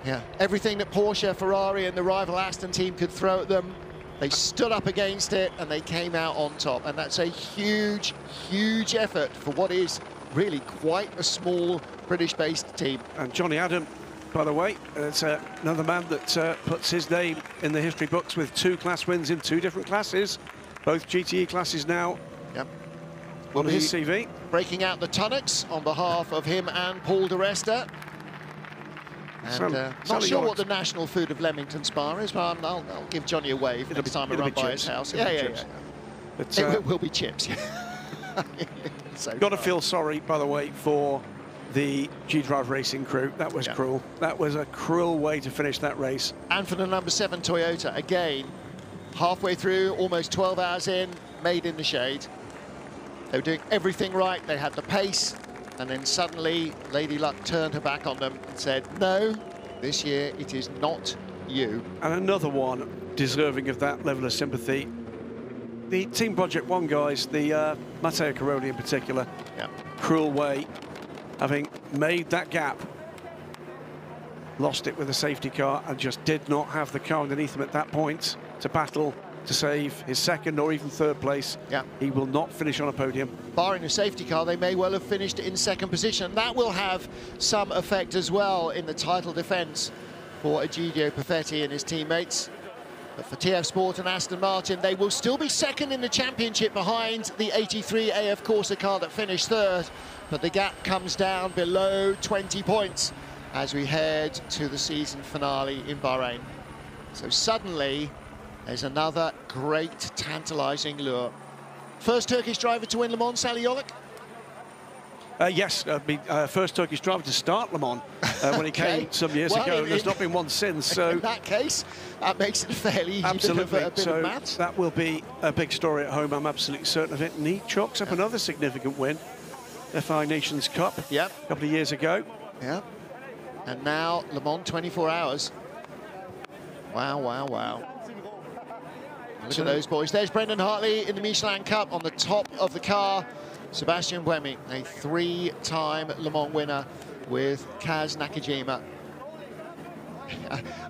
Yeah, everything that Porsche, Ferrari and the rival Aston team could throw at them, they stood up against it and they came out on top. And that's a huge, huge effort for what is really quite a small British-based team. And Johnny Adam, by the way, it's another man that puts his name in the history books with 2 class wins in 2 different classes, both GTE classes now. Yep. On his CV. Breaking out the tonics on behalf of him and Paul de Resta. And not sure what the national food of Leamington Spa is, but I'll give Johnny a wave next time I run by his house. Yeah. But, it will be chips. So got to feel sorry, by the way, for the G-Drive Racing crew. That was cruel. That was a cruel way to finish that race. And for the number 7 Toyota, again, halfway through, almost 12 hours in, made in the shade. They were doing everything right. They had the pace. And then suddenly, Lady Luck turned her back on them and said, no, this year it is not you. And another one deserving of that level of sympathy. The Team Project 1 guys, the Matteo Caroli in particular, cruel way, having made that gap, lost it with a safety car and just did not have the car underneath him at that point to battle to save his 2nd or even 3rd place. He will not finish on a podium. Barring a safety car, they may well have finished in 2nd position. That will have some effect as well in the title defence for Egidio Perfetti and his teammates. But for TF Sport and Aston Martin, they will still be 2nd in the championship behind the 83 AF Corsa car that finished 3rd. But the gap comes down below 20 points as we head to the season finale in Bahrain. So suddenly, there's another great, tantalising lure. First Turkish driver to win Le Mans, Sally Yolek? Yes, first Turkish driver to start Le Mans when he came some years ago, and there's not been one since. So in that case, that makes it fairly easy bit of maths. That will be a big story at home, I'm absolutely certain of it. And he chalks up another significant win, FI Nations Cup, a couple of years ago. And now Le Mans 24 hours. Wow, wow, wow. Look at those boys. There's Brendan Hartley in the Michelin Cup on the top of the car. Sebastian Buemi, a 3-time Le Mans winner with Kaz Nakajima.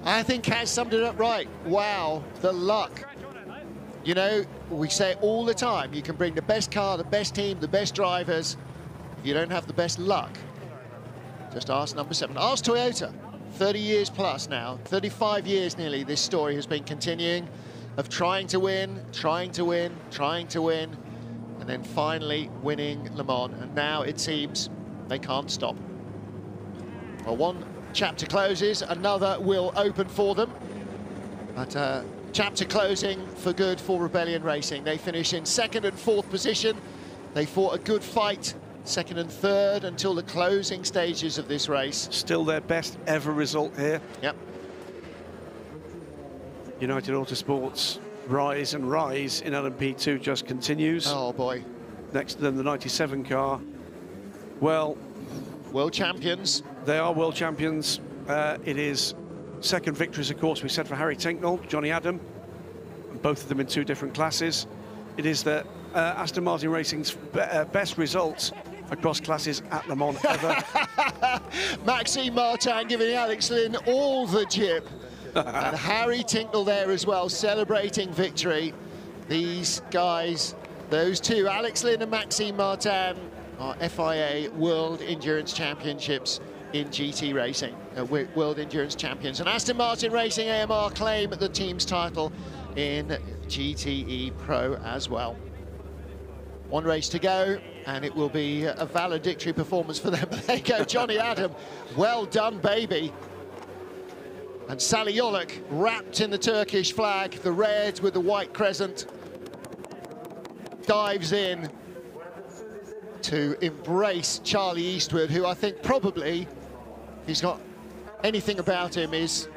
I think Kaz summed it up right. Wow, the luck. You know, we say it all the time. You can bring the best car, the best team, the best drivers. If you don't have the best luck, just ask number 7. Ask Toyota. 30 years plus now, 35 years nearly, this story has been continuing of trying to win, trying to win, trying to win, and then finally winning Le Mans. And now it seems they can't stop. Well, one chapter closes, another will open for them. But chapter closing for good for Rebellion Racing. They finish in 2nd and 4th position. They fought a good fight, 2nd and 3rd, until the closing stages of this race. Still their best ever result here. United Autosports' rise and rise in LMP2 just continues. Oh boy. Next to them, the 97 car. Well, world champions. They are world champions. It is 2nd victories, of course, we said, for Harry Tinknell, Johnny Adam, and both of them in 2 different classes. It is the Aston Martin Racing's best results across classes at Le Mans ever. Maxime Martin giving Alex Lynn all the jib. And Harry Tinknell there as well, celebrating victory. These guys, those two, Alex Lynn and Maxime Martin, are FIA World Endurance Championships in GT Racing, World Endurance Champions. And Aston Martin Racing AMR claim the team's title in GTE Pro as well. One race to go, and it will be a valedictory performance for them. But there you go, Johnny Adam, well done, baby. And Sally Yolek, wrapped in the Turkish flag, the red with the white crescent, dives in to embrace Charlie Eastwood, who I think probably, if he's got anything about him, is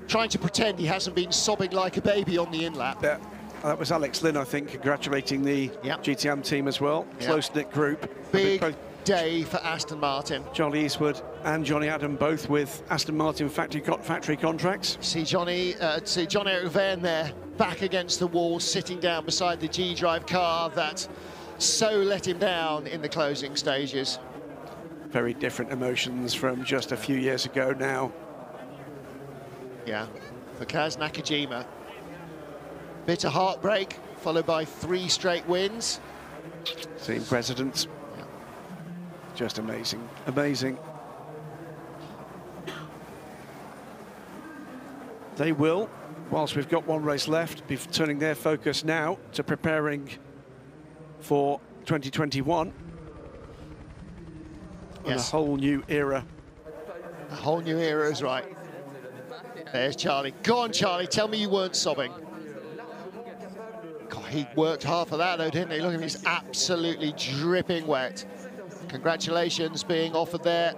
trying to pretend he hasn't been sobbing like a baby on the in-lap. Yeah, that was Alex Lynn, I think, congratulating the GTM team as well. Close-knit group. Big day for Aston Martin. Charlie Eastwood and Johnny Adam, both with Aston Martin factory contracts. See John Eric Verne there, back against the wall, sitting down beside the G-Drive car that so let him down in the closing stages. Very different emotions from just a few years ago now. Yeah, for Kaz Nakajima. Bit of heartbreak, followed by 3 straight wins. Team presidents. Yeah. Just amazing, amazing. They will, whilst we've got one race left, be turning their focus now to preparing for 2021. And a whole new era. A whole new era is right. There's Charlie. Go on, Charlie, tell me you weren't sobbing. God, he worked hard for that, though, didn't he? Look at him, he's absolutely dripping wet. Congratulations being offered there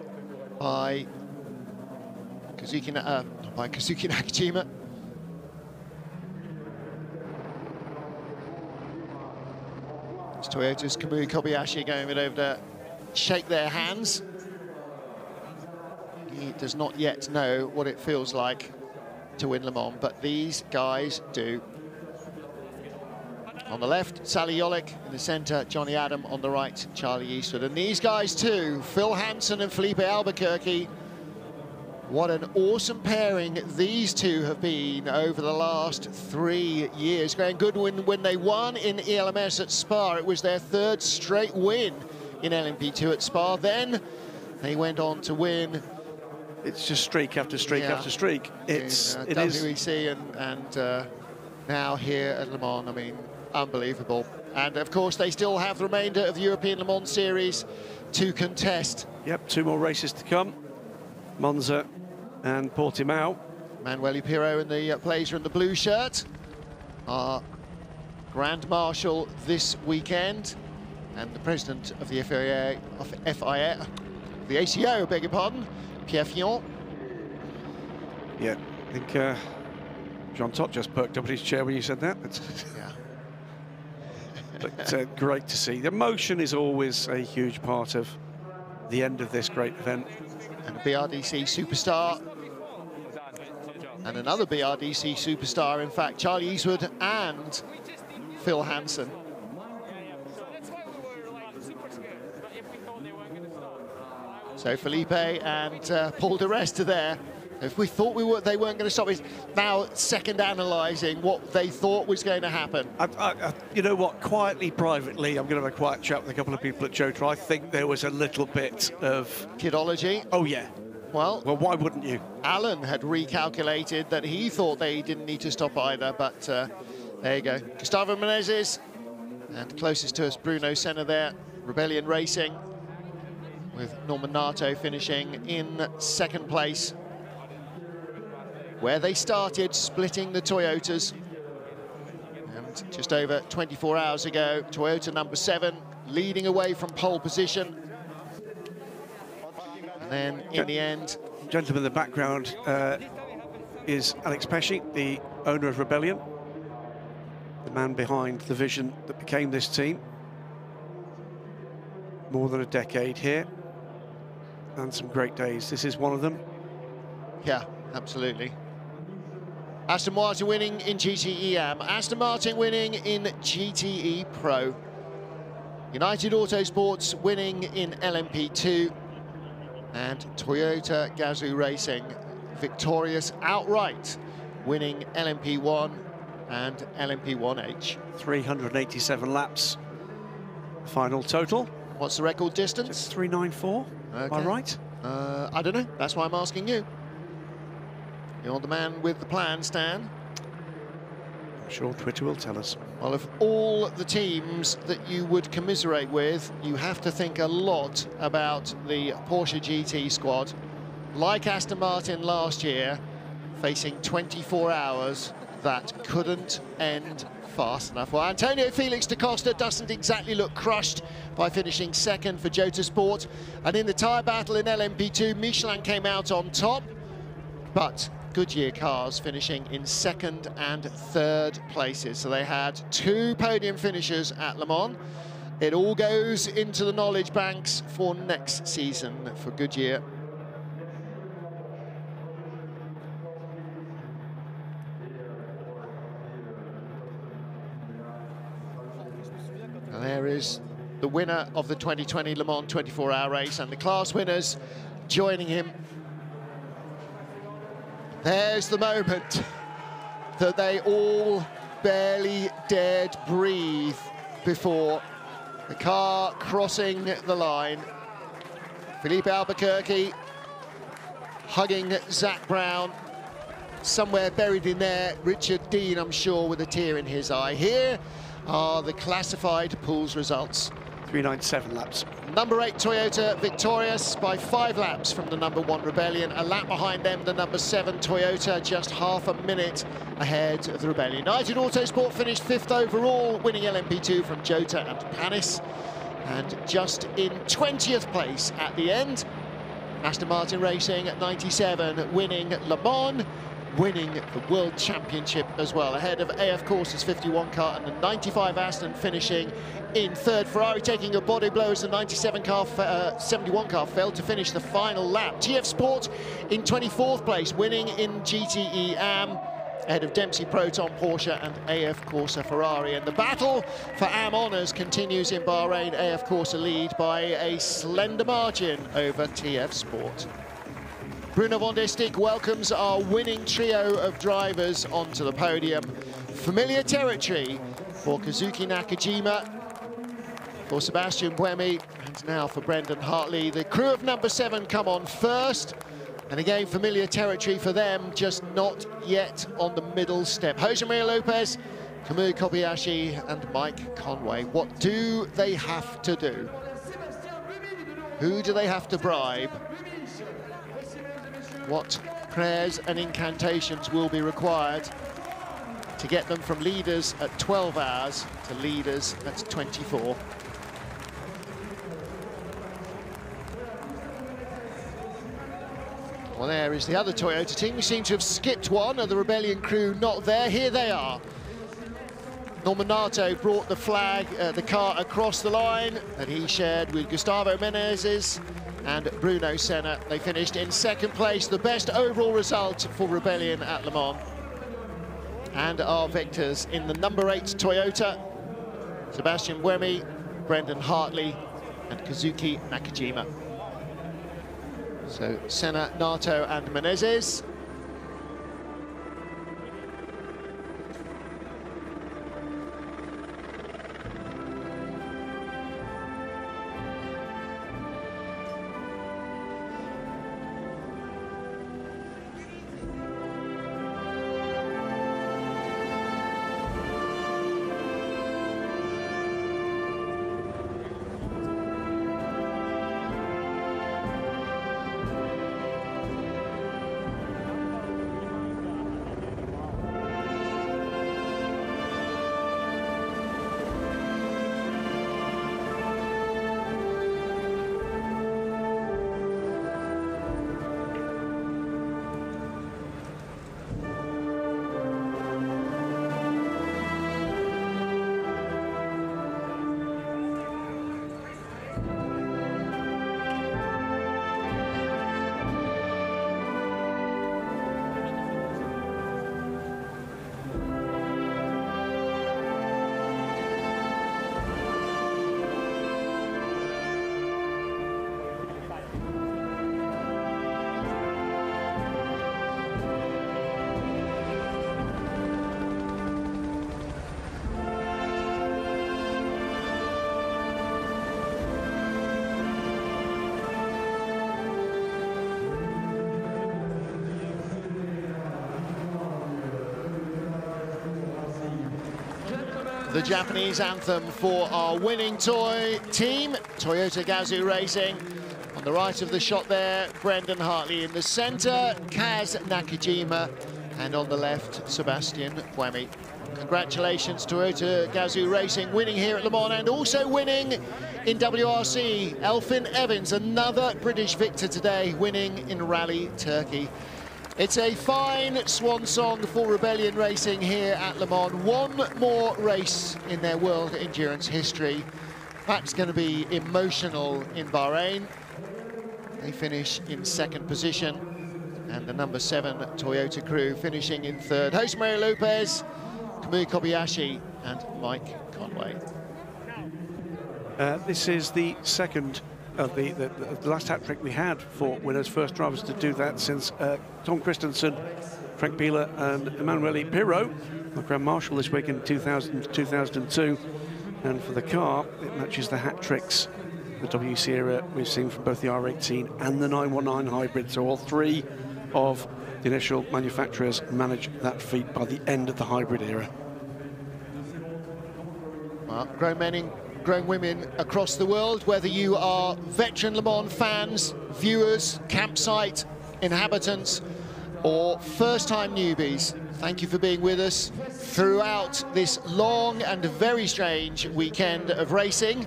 by Kazuki Nakajima. It's Toyota's Kamui Kobayashi going over to shake their hands. He does not yet know what it feels like to win Le Mans, but these guys do. On the left, Sally Jolik. In the centre, Johnny Adam. On the right, Charlie Eastwood. And these guys too, Phil Hansen and Felipe Albuquerque. What an awesome pairing these two have been over the last 3 years. Going good when they won in ELMS at Spa. It was their 3rd straight win in LMP2 at Spa. Then they went on to win. It's just streak after streak after streak. It is WEC and now here at Le Mans. I mean, unbelievable. And of course, they still have the remainder of the European Le Mans Series to contest. Yep, 2 more races to come. Monza and Portimao. Manuel Piro in the blazer and the blue shirt. Our Grand Marshal this weekend. And the president of the the ACO, beg your pardon, Pierre Fillon. Yeah, I think John Tott just perked up in his chair when you said that. Yeah. But great to see. The emotion is always a huge part of the end of this great event. And a BRDC superstar. And another BRDC superstar, in fact, Charlie Eastwood and Phil Hansen. So Felipe and Paul de Rest are there. If we thought they weren't going to stop, it's now second analysing what they thought was going to happen. You know what, quietly, privately, I'm going to have a quiet chat with a couple of people at Jota. I think there was a little bit of... Kidology? Oh, yeah. Well, why wouldn't you? Alan had recalculated that he thought they didn't need to stop either, but there you go. Gustavo Menezes, and closest to us, Bruno Senna there. Rebellion Racing, with Norman Nato finishing in 2nd place, where they started, splitting the Toyotas. And just over 24 hours ago, Toyota number 7, leading away from pole position. And then, in the end... Gentleman in the background is Alex Pesci, the owner of Rebellion, the man behind the vision that became this team. More than a decade here, and some great days. This is one of them. Yeah, absolutely. Aston Martin winning in GTE AM, Aston Martin winning in GTE Pro, United Autosports winning in LMP2, and Toyota Gazoo Racing victorious outright, winning LMP1 and LMP1H. 387 laps, final total. What's the record distance? It's 394, okay. Am I right? I don't know, that's why I'm asking you. You're the man with the plan, Stan. I'm sure Twitter will tell us. Well, of all the teams that you would commiserate with, you have to think a lot about the Porsche GT squad. Like Aston Martin last year, facing 24 hours that couldn't end fast enough. Well, Antonio Felix da Costa doesn't exactly look crushed by finishing 2nd for Jota Sport. And in the tyre battle in LMP2, Michelin came out on top, but Goodyear cars finishing in 2nd and 3rd places. So they had 2 podium finishers at Le Mans. It all goes into the knowledge banks for next season for Goodyear. And there is the winner of the 2020 Le Mans 24-hour race, and the class winners joining him. There's the moment that they all barely dared breathe before. The car crossing the line. Felipe Albuquerque hugging Zach Brown. Somewhere buried in there, Richard Dean, I'm sure, with a tear in his eye. Here are the classified pools results. 397 laps. Number 8 Toyota victorious by 5 laps from the number 1 Rebellion. A lap behind them, the number 7 Toyota, just half a minute ahead of the Rebellion. United Autosport finished 5th overall, winning LMP2 from Jota and Panis. And just in 20th place at the end, Aston Martin Racing at 97, winning Le Mans, winning the World Championship as well, ahead of AF Corsa's 51 car and the 95 Aston finishing in 3rd. Ferrari taking a body blow as the 97 car, 71 car failed to finish the final lap. TF Sport in 24th place, winning in GTE AM, ahead of Dempsey Proton Porsche and AF Corsa Ferrari. And the battle for AM honours continues in Bahrain. AF Corsa lead by a slender margin over TF Sport. Bruno van der Stick welcomes our winning trio of drivers onto the podium. Familiar territory for Kazuki Nakajima, for Sebastian Buemi, and now for Brendan Hartley. The crew of number 7 come on first, and again familiar territory for them, just not yet on the middle step. Jose Maria Lopez, Kamui Kobayashi and Mike Conway. What do they have to do? Who do they have to bribe? What prayers and incantations will be required to get them from leaders at 12 hours to leaders at 24? Well, there is the other Toyota team. We seem to have skipped one of the Rebellion crew, not there. Here they are. Norman Nato brought the flag, the car across the line that he shared with Gustavo Menezes and Bruno Senna. They finished in 2nd place, the best overall result for Rebellion at Le Mans. And our victors in the number 8 Toyota, Sebastian Buemi, Brendan Hartley and Kazuki Nakajima. So Senna, Nato and Menezes. The Japanese anthem for our winning toy team, Toyota Gazoo Racing. On the right of the shot there, Brendan Hartley. In the centre, Kaz Nakajima. And on the left, Sebastian Buemi. Congratulations, Toyota Gazoo Racing, winning here at Le Mans and also winning in WRC. Elfyn Evans, another British victor today, winning in Rally Turkey. It's a fine swan song for Rebellion Racing here at Le Mans. One more race in their world endurance history. That's going to be emotional in Bahrain. They finish in 2nd position, and the number 7 Toyota crew finishing in 3rd. Jose Maria Lopez, Kamui Kobayashi and Mike Conway. This is the 2nd the last hat trick we had for winners, first drivers to do that since Tom Christensen, Frank Bieler and Emanuele Pirro, the Grand Marshal this week in 2002. And for the car, it matches the hat tricks, the WC era we've seen from both the R18 and the 919 hybrid. So all three of the initial manufacturers managed that feat by the end of the hybrid era. Well, grown men, grown women across the world, whether you are veteran Le Mans fans, viewers, campsite inhabitants, or first-time newbies, thank you for being with us throughout this long and very strange weekend of racing.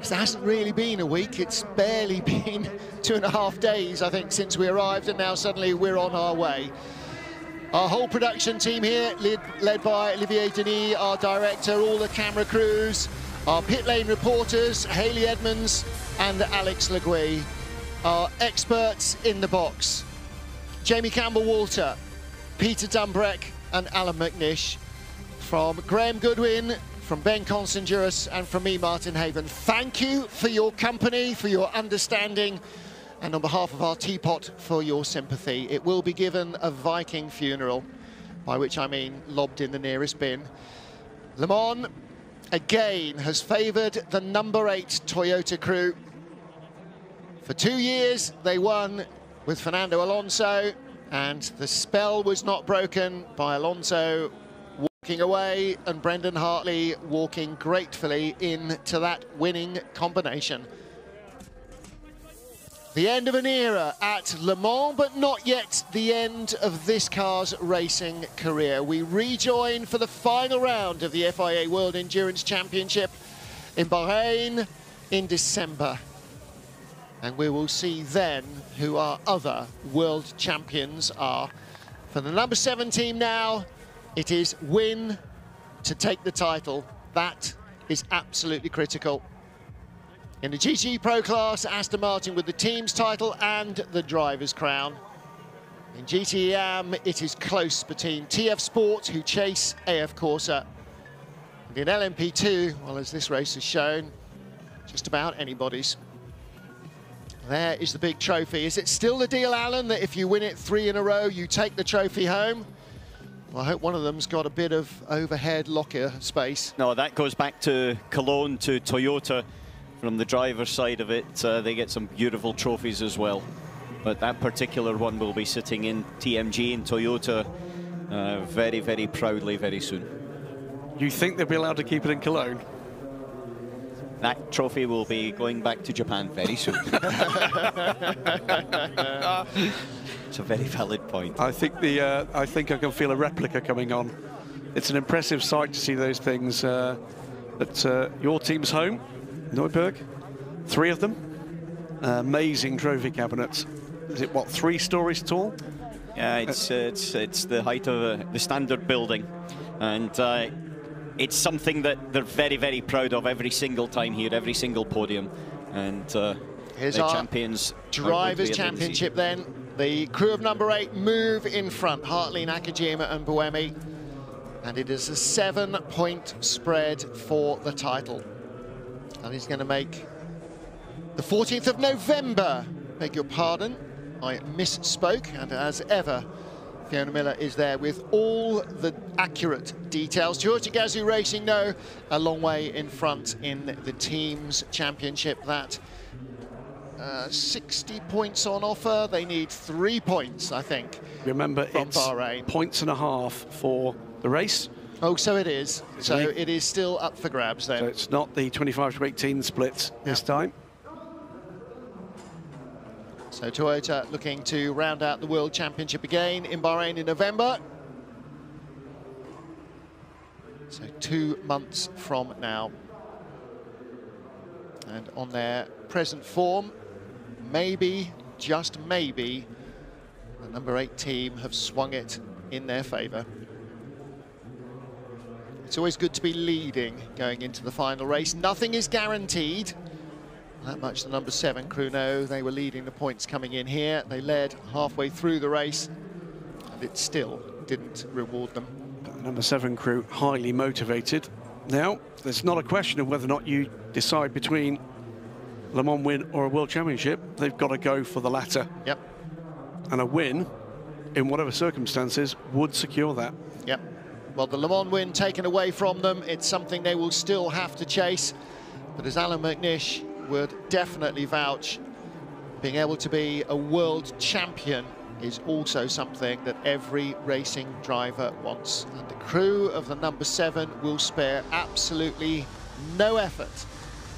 There hasn't really been a week, it's barely been 2.5 days, I think, since we arrived, and now suddenly we're on our way. Our whole production team here, led by Olivier Denis, our director, all the camera crews, our pit lane reporters, Hayley Edmonds and Alex Legui, our experts in the box, Jamie Campbell-Walter, Peter Dumbreck and Alan McNish, from Graham Goodwin, from Ben Constanduras and from me, Martin Haven. Thank you for your company, for your understanding, and on behalf of our teapot, for your sympathy. It will be given a Viking funeral, by which I mean lobbed in the nearest bin. Le Mans, again, has favoured the number 8 Toyota crew. For 2 years, they won with Fernando Alonso, and the spell was not broken by Alonso walking away and Brendan Hartley walking gratefully into that winning combination. The end of an era at Le Mans, but not yet the end of this car's racing career. We rejoin for the final round of the FIA World Endurance Championship in Bahrain in December. And we will see then who our other world champions are. For the number 7 team now, it is win to take the title. That is absolutely critical. In the GT Pro class, Aston Martin with the team's title and the driver's crown. In GT-EM, it is close between TF Sport, who chase AF Corsa. And in LMP2, well, as this race has shown, just about anybody's. There is the big trophy. Is it still the deal, Alan, that if you win it 3 in a row, you take the trophy home? Well, I hope one of them's got a bit of overhead locker space. No, that goes back to Cologne, to Toyota. From the driver's side of it, they get some beautiful trophies as well. But that particular one will be sitting in TMG in Toyota very, very proudly very soon. You think they'll be allowed to keep it in Cologne? That trophy will be going back to Japan very soon. It's a very valid point. I think I can feel a replica coming on. It's an impressive sight to see those things at your team's home, Neuburg. 3 of them. Amazing trophy cabinets. Is it, what, 3 stories tall? Yeah, it's the height of the standard building, and it's something that they're very, very proud of every single time here, every single podium. And here's the our champions drivers' championship then. The crew of number 8 move in front, Hartley, Nakajima and Buemi. And it is a 7-point spread for the title. And he's going to make the 14th of November. Beg your pardon, I misspoke. And as ever, Fiona Miller is there with all the accurate details. Toyota Gazoo Racing, no, a long way in front in the team's championship. That 60 points on offer. They need 3 points, I think. Remember, it's Bahrain. 1.5 points for the race. Oh, so it is. So it is still up for grabs then. So it's not the 25 to 18 split this time. So Toyota looking to round out the World Championship again in Bahrain in November. So 2 months from now. And on their present form, maybe, just maybe, the number 8 team have swung it in their favour. It's always good to be leading going into the final race. Nothing is guaranteed. That much the number 7 crew know. They were leading the points coming in here. They led halfway through the race, and it still didn't reward them. The number 7 crew highly motivated. Now, there's not a question of whether or not you decide between Le Mans win or a World Championship, they've got to go for the latter. Yep. And a win, in whatever circumstances, would secure that. Yep. Well, the Le Mans win taken away from them, it's something they will still have to chase. But as Alan McNish would definitely vouch, being able to be a world champion is also something that every racing driver wants. And the crew of the number 7 will spare absolutely no effort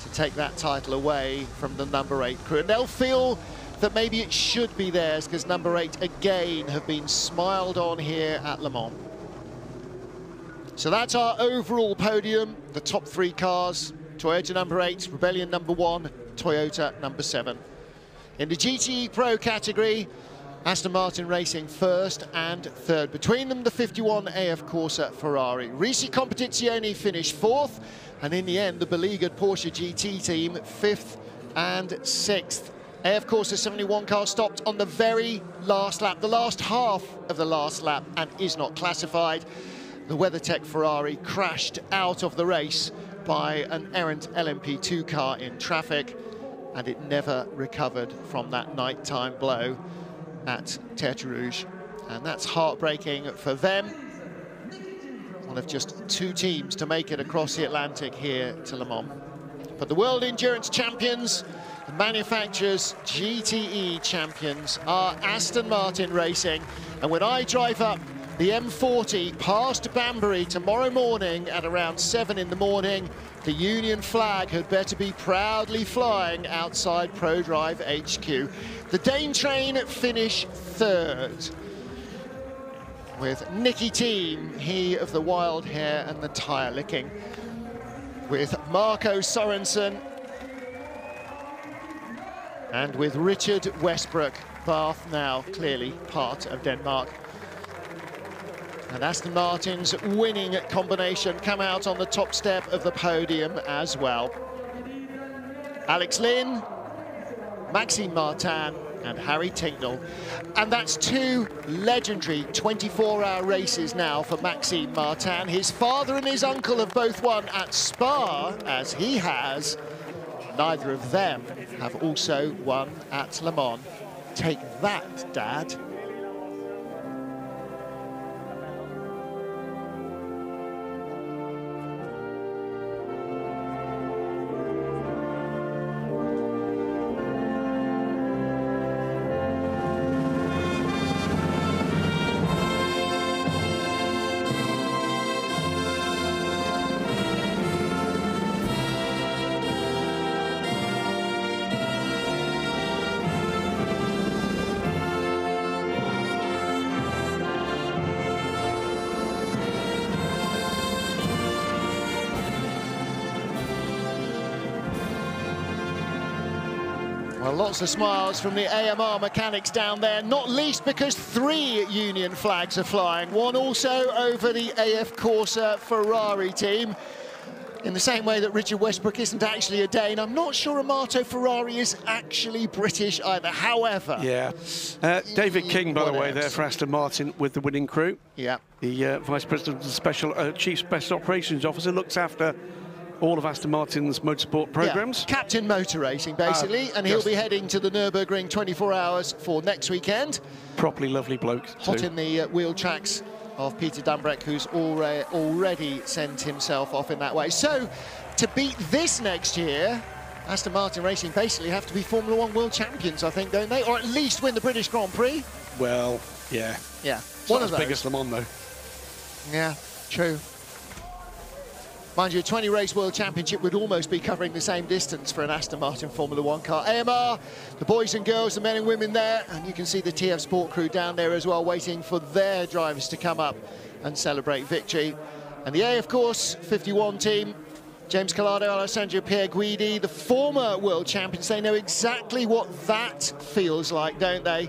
to take that title away from the number 8 crew. And they'll feel that maybe it should be theirs, because number 8 again have been smiled on here at Le Mans. So that's our overall podium, the top 3 cars: Toyota number 8, Rebellion number 1, Toyota number 7. In the GTE Pro category, Aston Martin Racing first and third. Between them, the 51 AF Corsa Ferrari. Risi Competizione finished 4th, and in the end, the beleaguered Porsche GT team 5th and 6th. AF Corsa 71 car stopped on the very last lap, the last half of the last lap, and is not classified. The WeatherTech Ferrari crashed out of the race by an errant LMP2 car in traffic, and it never recovered from that nighttime blow at Tertre Rouge. And that's heartbreaking for them. One of just 2 teams to make it across the Atlantic here to Le Mans. But the World Endurance Champions, the manufacturers' GTE champions, are Aston Martin Racing. And when I drive up the M40 past Banbury tomorrow morning at around 7 in the morning, the Union flag had better be proudly flying outside ProDrive HQ. The Dane train finish 3rd, with Nicky Thiem, he of the wild hair and the tyre licking, with Marco Sorensen, and with Richard Westbrook. Bath now clearly part of Denmark. And Aston Martin's winning combination come out on the top step of the podium as well. Alex Lynn, Maxime Martin and Harry Tincknell. And that's 2 legendary 24-hour races now for Maxime Martin. His father and his uncle have both won at Spa, as he has. Neither of them have also won at Le Mans. Take that, Dad. Well, lots of smiles from the AMR mechanics down there, not least because 3 Union flags are flying. One also over the AF Corsa Ferrari team. In the same way that Richard Westbrook isn't actually a Dane, I'm not sure Amato Ferrari is actually British either. However... Yeah. David King, by the way, there for Aston Martin with the winning crew. Yeah. The Vice President of the Special Chief Special Operations Officer looks after all of Aston Martin's motorsport programmes. Yeah. Captain Motor Racing, basically, and he'll be heading to the Nürburgring 24 hours for next weekend. Properly lovely bloke. Hot in the wheel tracks of Peter Dumbreck, who's already sent himself off in that way. So, to beat this next year, Aston Martin Racing basically have to be Formula 1 world champions, I think, don't they? Or at least win the British Grand Prix. Well, yeah. Yeah. One of those. As big as Le Mans, though. Yeah, true. Mind you, a 20-race World Championship would almost be covering the same distance for an Aston Martin Formula 1 car. AMR, the boys and girls, the men and women there, and you can see the TF Sport crew down there as well, waiting for their drivers to come up and celebrate victory. And the AF Course 51 team, James Collado, Alessandro Pierguidi, the former world champions, they know exactly what that feels like, don't they?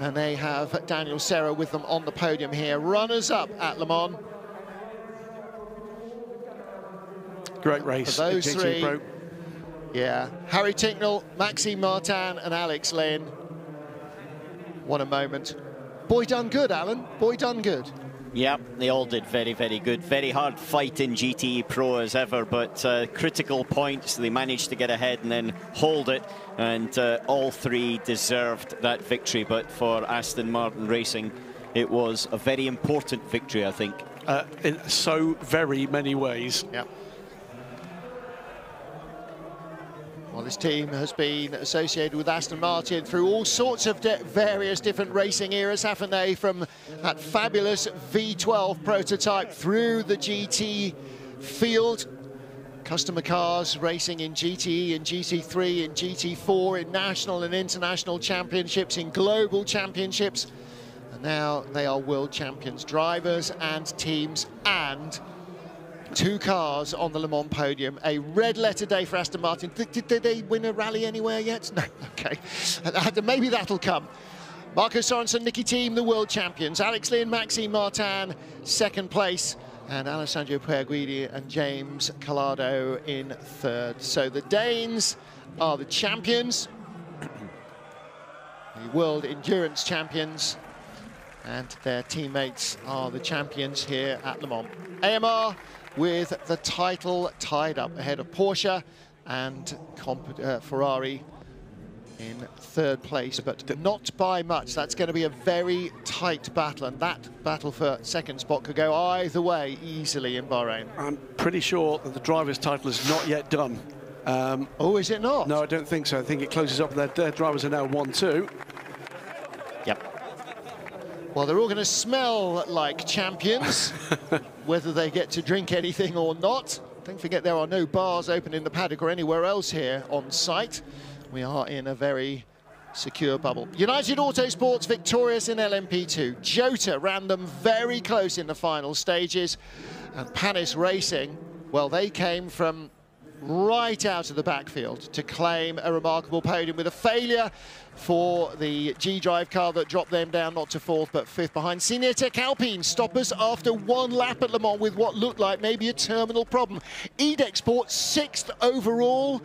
And they have Daniel Serra with them on the podium here. Runners-up at Le Mans. Great race. For those 3, Pro. Yeah, Harry Tincknell, Maxime Martin and Alex Lynn. What a moment. Boy done good, Alan. Boy done good. Yeah, they all did very, very good. Very hard fight in GTE Pro as ever, but critical points. They managed to get ahead and then hold it, and all three deserved that victory. But for Aston Martin Racing, it was a very important victory, I think. In so very many ways. Yeah. Well, this team has been associated with Aston Martin through all sorts of various different racing eras, haven't they? From that fabulous V12 prototype through the GT field, customer cars racing in GTE and GT3 and GT4, in national and international championships, in global championships. And now they are world champions, drivers and teams, and 2 cars on the Le Mans podium. A red letter day for Aston Martin. Did they win a rally anywhere yet? No, okay. Maybe that'll come. Marco Sorensen, Nicky Team, the world champions. Alex Lynn, Maxime Martin, 2nd place. And Alessandro Pueguidi and James Collado in 3rd. So the Danes are the champions, the world endurance champions, and their teammates are the champions here at Le Mans. AMR with the title tied up ahead of Porsche and Ferrari in 3rd place, but not by much. That's going to be a very tight battle, and that battle for 2nd spot could go either way easily in Bahrain. I'm pretty sure that the driver's title is not yet done. Oh, is it not? No, I don't think so. I think it closes up. Their drivers are now 1-2. Yep. Well, they're all going to smell like champions, whether they get to drink anything or not. Don't forget there are no bars open in the paddock or anywhere else here on site. We are in a very secure bubble. United Autosports victorious in LMP2. Jota ran them very close in the final stages. And Panis Racing, well, they came from right out of the backfield to claim a remarkable podium with a failure for the G-Drive car that dropped them down not to 4th but 5th behind. Senior Tech Alpine stop us after 1 lap at Le Mans with what looked like maybe a terminal problem. Edexport 6th overall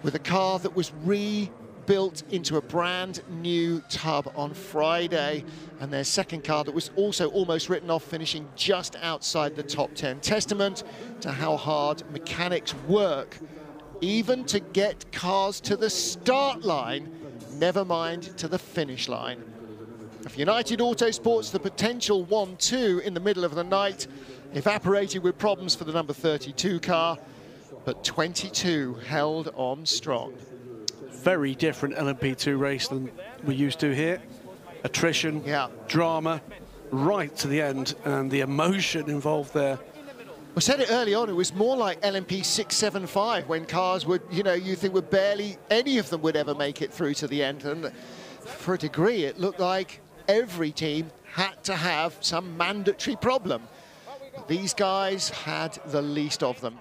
with a car that was rebuilt into a brand new tub on Friday, and their 2nd car that was also almost written off, finishing just outside the top 10. Testament to how hard mechanics work even to get cars to the start line, never mind to the finish line. For United Autosports, the potential 1-2 in the middle of the night evaporated with problems for the number 32 car, but 22 held on strong. Very different LMP2 race than we're used to here. Attrition, drama, right to the end, and the emotion involved there. We said it early on, it was more like LMP 675 when cars would, you think would barely any of them would ever make it through to the end. And for a degree, it looked like every team had to have some mandatory problem. These guys had the least of them.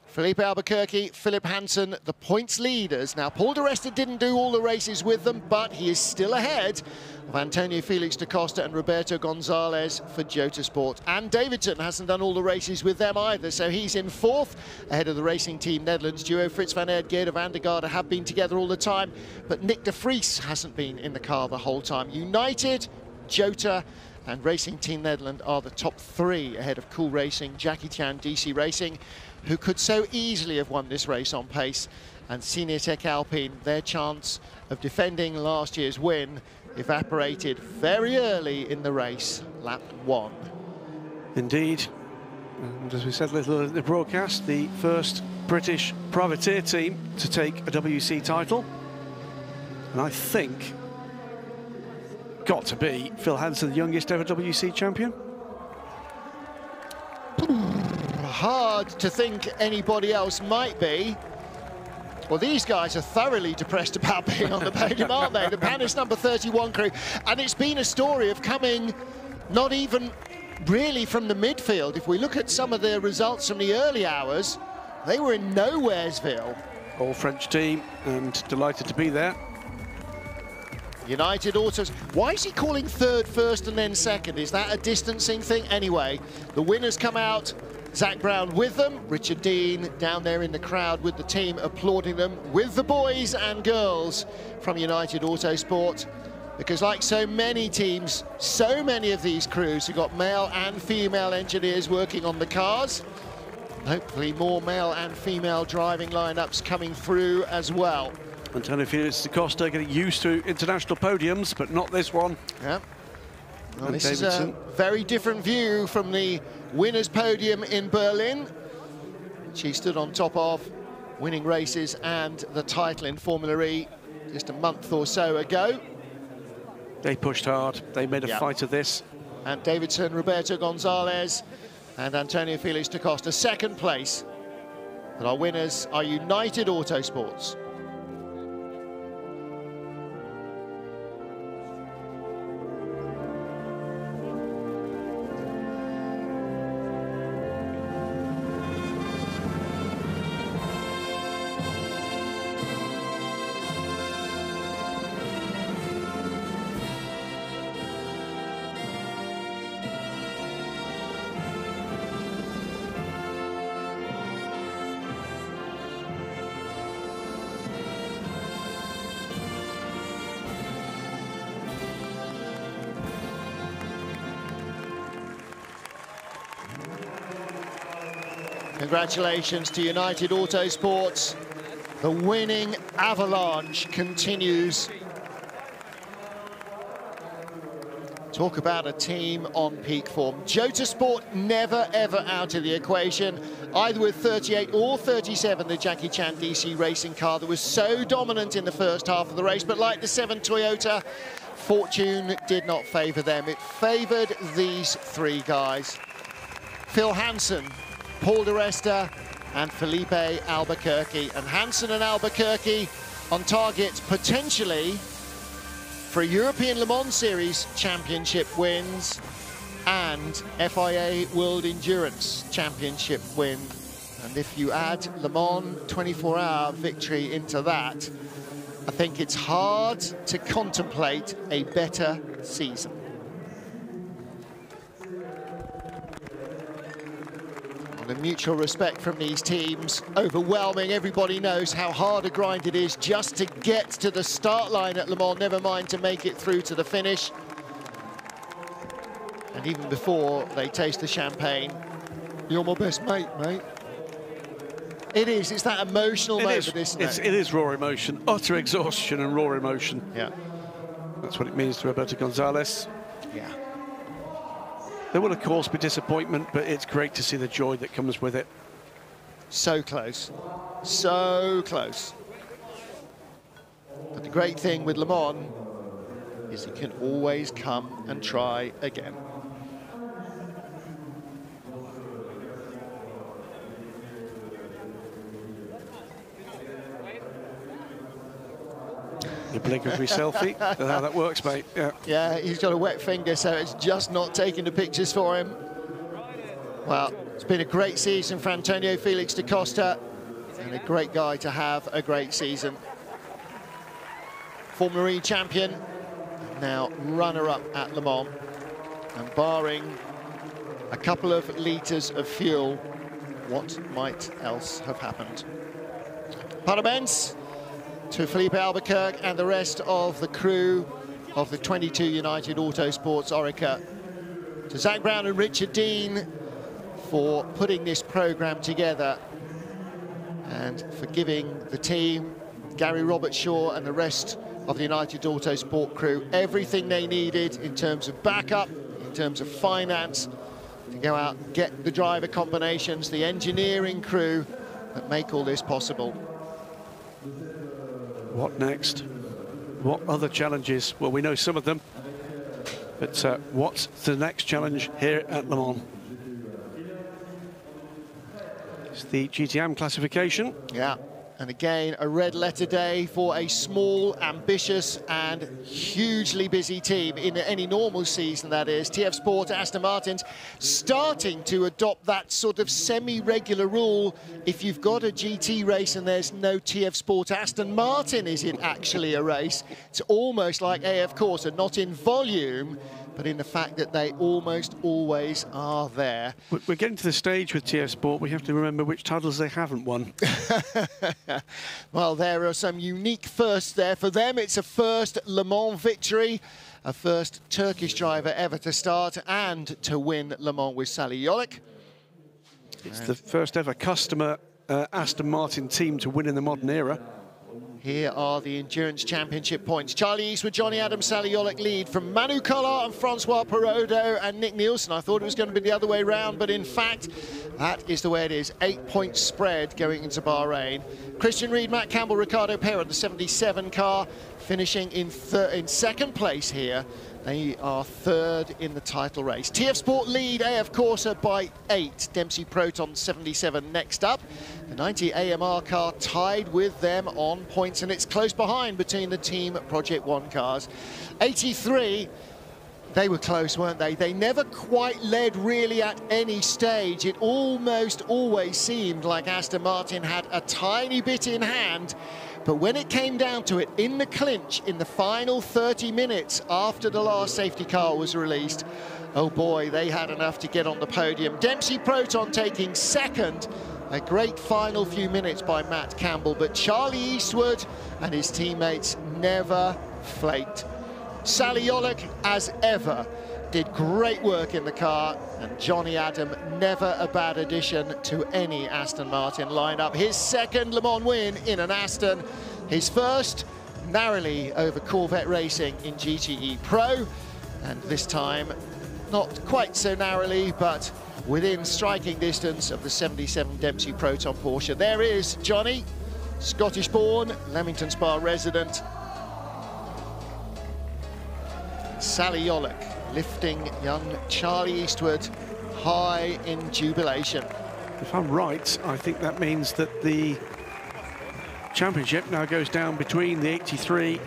Felipe Albuquerque, Philip Hansen, the points leaders. Now, Paul di Resta didn't do all the races with them, but he is still ahead of Antonio Felix da Costa and Roberto Gonzalez for Jota Sport. And Davidson hasn't done all the races with them either, so he's in 4th, ahead of the Racing Team Netherlands duo. Fritz van Aert, Geert van der Garde have been together all the time, but Nick de Vries hasn't been in the car the whole time. United, Jota, and Racing Team Netherlands are the top 3 ahead of Cool Racing, Jackie Chan, DC Racing, who could so easily have won this race on pace, and Senior Tech Alpine, their chance of defending last year's win evaporated very early in the race, lap 1. Indeed, and as we said a little in the broadcast, the first British privateer team to take a WC title, and I think got to be Phil Hansen, the youngest ever WC champion. Hard to think anybody else might be. Well, these guys are thoroughly depressed about being on the podium, aren't they? The Panis number 31 crew. And it's been a story of coming not even really from the midfield. If we look at some of the results from the early hours, they were in Nowheresville. All French team, and delighted to be there. United Autos. Why is he calling 3rd first and then 2nd? Is that a distancing thing? Anyway, the winners come out. Zach Brown with them, Richard Dean down there in the crowd with the team applauding them, with the boys and girls from United Autosport. because like so many teams, so many of these crews have got male and female engineers working on the cars. Hopefully more male and female driving lineups coming through as well. Antonio Felix da Costa getting used to international podiums, but not this one. Yeah. Well, this Davidson. is a very different view from the winners' podium in Berlin, which he stood on top of, winning races and the title in Formula E just a month or so ago. They pushed hard. They made a fight of this. And Davidson, Roberto Gonzalez and Antonio Felix da Costa, second place. But our winners are United Autosports. Congratulations to United Autosports. The winning avalanche continues. Talk about a team on peak form. Jota Sport never, ever out of the equation, either with 38 or 37, the Jackie Chan DC racing car that was so dominant in the first half of the race. But like the 7 Toyota, fortune did not favour them. It favoured these three guys. Phil Hansen, Paul di Resta and Felipe Albuquerque. And Hansen and Albuquerque on target potentially for a European Le Mans Series Championship wins and FIA World Endurance Championship win. And if you add Le Mans 24-hour victory into that, I think it's hard to contemplate a better season. The mutual respect from these teams, overwhelming. Everybody knows how hard a grind it is just to get to the start line at Le Mans, never mind to make it through to the finish. And even before they taste the champagne, you're my best mate, mate. It is, it's that emotional moment, isn't it? It is raw emotion, utter exhaustion and raw emotion. Yeah. That's what it means to Roberto Gonzalez. Yeah. There will, of course, be disappointment, but it's great to see the joy that comes with it. So close. So close. But the great thing with Le Mans is it can always come and try again. The obligatory selfie. That's how that works, mate. Yeah. Yeah, he's got a wet finger, so it's just not taking the pictures for him. Well, it's been a great season for Antonio Felix da Costa, and a great guy to have a great season. Formula E champion, now runner-up at Le Mans, and barring a couple of litres of fuel, what might else have happened? Parabéns to Felipe Albuquerque and the rest of the crew of the 22 United Autosports Oreca. To Zach Brown and Richard Dean for putting this programme together and for giving the team, Gary Robertshaw and the rest of the United Autosport crew, everything they needed in terms of backup, in terms of finance, to go out and get the driver combinations, the engineering crew that make all this possible. What next? What other challenges? Well, we know some of them, but what's the next challenge here at Le Mans? It's the GTM classification. Yeah, and again, a red letter day for a small, ambitious and hugely busy team in any normal season, that is. TF Sport, Aston Martin's starting to adopt that sort of semi-regular rule. If you've got a GT race and there's no TF Sport Aston Martin, is it actually a race? It's almost like AF Corsa, not in volume, but in the fact that they almost always are there. We're getting to the stage with TF Sport, we have to remember which titles they haven't won. Well, there are some unique firsts there. For them, it's a first Le Mans victory, a first Turkish driver ever to start and to win Le Mans with Sally Yolek. It's the first ever customer Aston Martin team to win in the modern era. Here are the Endurance Championship points. Charlie Eastwood, Johnny Adams, Sally Yolek lead from Manu Collard and Francois Perrodo and Nick Nielsen. I thought it was going to be the other way round, but in fact, that is the way it is. 8-point spread going into Bahrain. Christian Reed, Matt Campbell, Ricardo Perra, the 77 car, finishing in second place here. They are third in the title race. TF Sport lead AF Corsa by 8. Dempsey Proton 77 next up. The 90 AMR car tied with them on points, and it's close behind between the Team Project One cars. 83, they were close, weren't they? They never quite led really at any stage. It almost always seemed like Aston Martin had a tiny bit in hand. But when it came down to it, in the clinch, in the final 30 minutes after the last safety car was released, oh boy, they had enough to get on the podium. Dempsey Proton taking second. A great final few minutes by Matt Campbell, but Charlie Eastwood and his teammates never flaked. Sally Yolek, as ever, did great work in the car, and Johnny Adam, never a bad addition to any Aston Martin lineup. His second Le Mans win in an Aston, his first narrowly over Corvette Racing in GTE Pro, and this time not quite so narrowly, but within striking distance of the 77 Dempsey Proton Porsche. There is Johnny, Scottish-born, Leamington Spa resident. Sally Yolek lifting young Charlie Eastwood high in jubilation. If I'm right, I think that means that the championship now goes down between the 83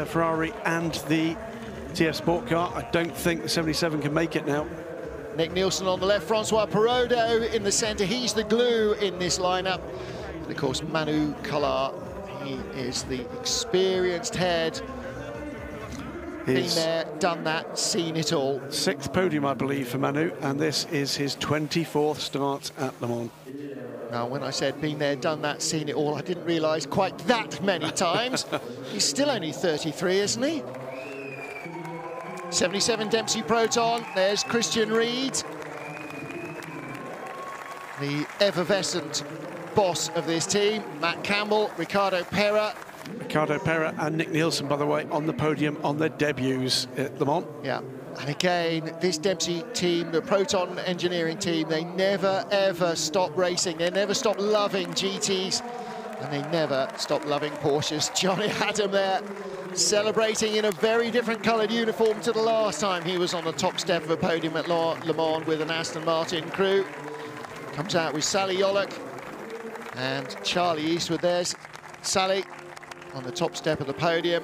Ferrari and the TF Sport car. I don't think the 77 can make it now. Nick Nielsen on the left, Francois Perrodo in the centre. He's the glue in this lineup. And of course, Manu Collard, he is the experienced head. Been there, done that, seen it all. 6th podium, I believe, for Manu, and this is his 24th start at Le Mans. Now, when I said been there, done that, seen it all, I didn't realise quite that many times. He's still only 33, isn't he? 77 Dempsey Proton, there's Christian Reed, the effervescent boss of this team. Matt Campbell, Ricardo Perra. Ricardo Perra and Nick Nielsen, by the way, on the podium on their debuts at Le Mans. Yeah, and again, this Dempsey team, the Proton engineering team, they never, ever stop racing. They never stop loving GTs, and they never stop loving Porsches. Johnny Adam there, celebrating in a very different coloured uniform to the last time he was on the top step of a podium at Le Mans with an Aston Martin crew. Comes out with Sally Yolek and Charlie Eastwood. There's Sally on the top step of the podium,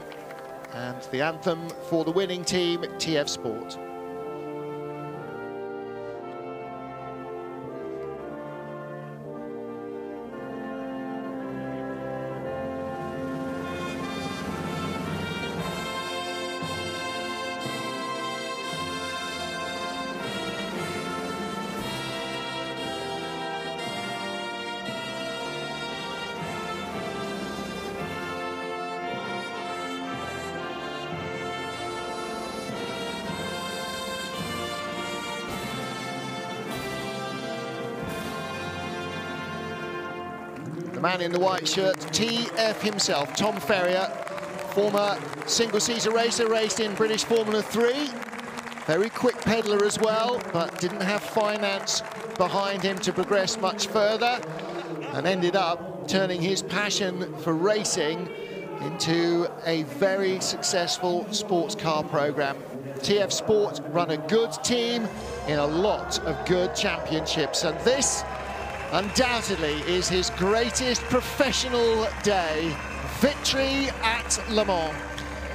and the anthem for the winning team, TF Sport. The man in the white shirt, TF himself, Tom Ferrier, former single-seater racer, raced in British Formula 3. Very quick peddler as well, but didn't have finance behind him to progress much further, and ended up turning his passion for racing into a very successful sports car program. TF Sport run a good team in a lot of good championships, and this undoubtedly is his greatest professional day. Victory at Le Mans.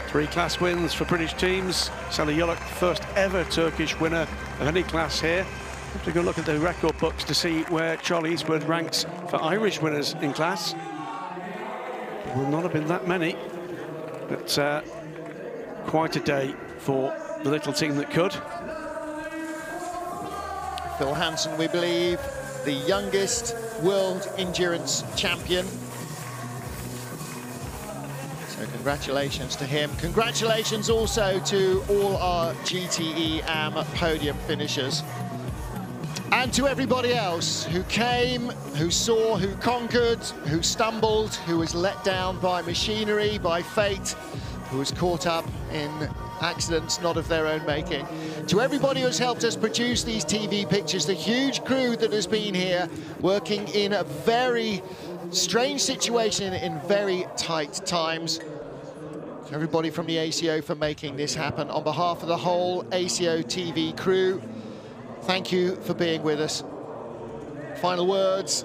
3 class wins for British teams. Sally Yolek, first ever Turkish winner of any class here. Have to go look at the record books to see where Charlie Eastwood ranks for Irish winners in class. There will not have been that many, but quite a day for the little team that could. Phil Hansen, we believe, the youngest world endurance champion. So congratulations to him. Congratulations also to all our GTE AM podium finishers. And to everybody else who came, who saw, who conquered, who stumbled, who was let down by machinery, by fate, who was caught up in accidents not of their own making. To everybody who's helped us produce these TV pictures, the huge crew that has been here working in a very strange situation in very tight times. To everybody from the ACO for making this happen. On behalf of the whole ACO TV crew, thank you for being with us. Final words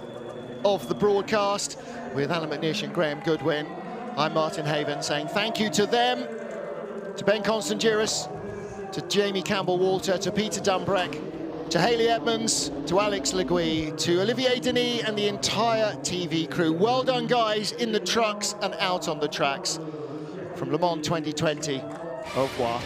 of the broadcast with Alan McNish and Graham Goodwin. I'm Martin Haven saying thank you to them, to Ben Constangiris, to Jamie Campbell-Walter, to Peter Dumbreck, to Hayley Edmonds, to Alex Legui, to Olivier Denis and the entire TV crew. Well done, guys, in the trucks and out on the tracks. From Le Mans 2020, au revoir.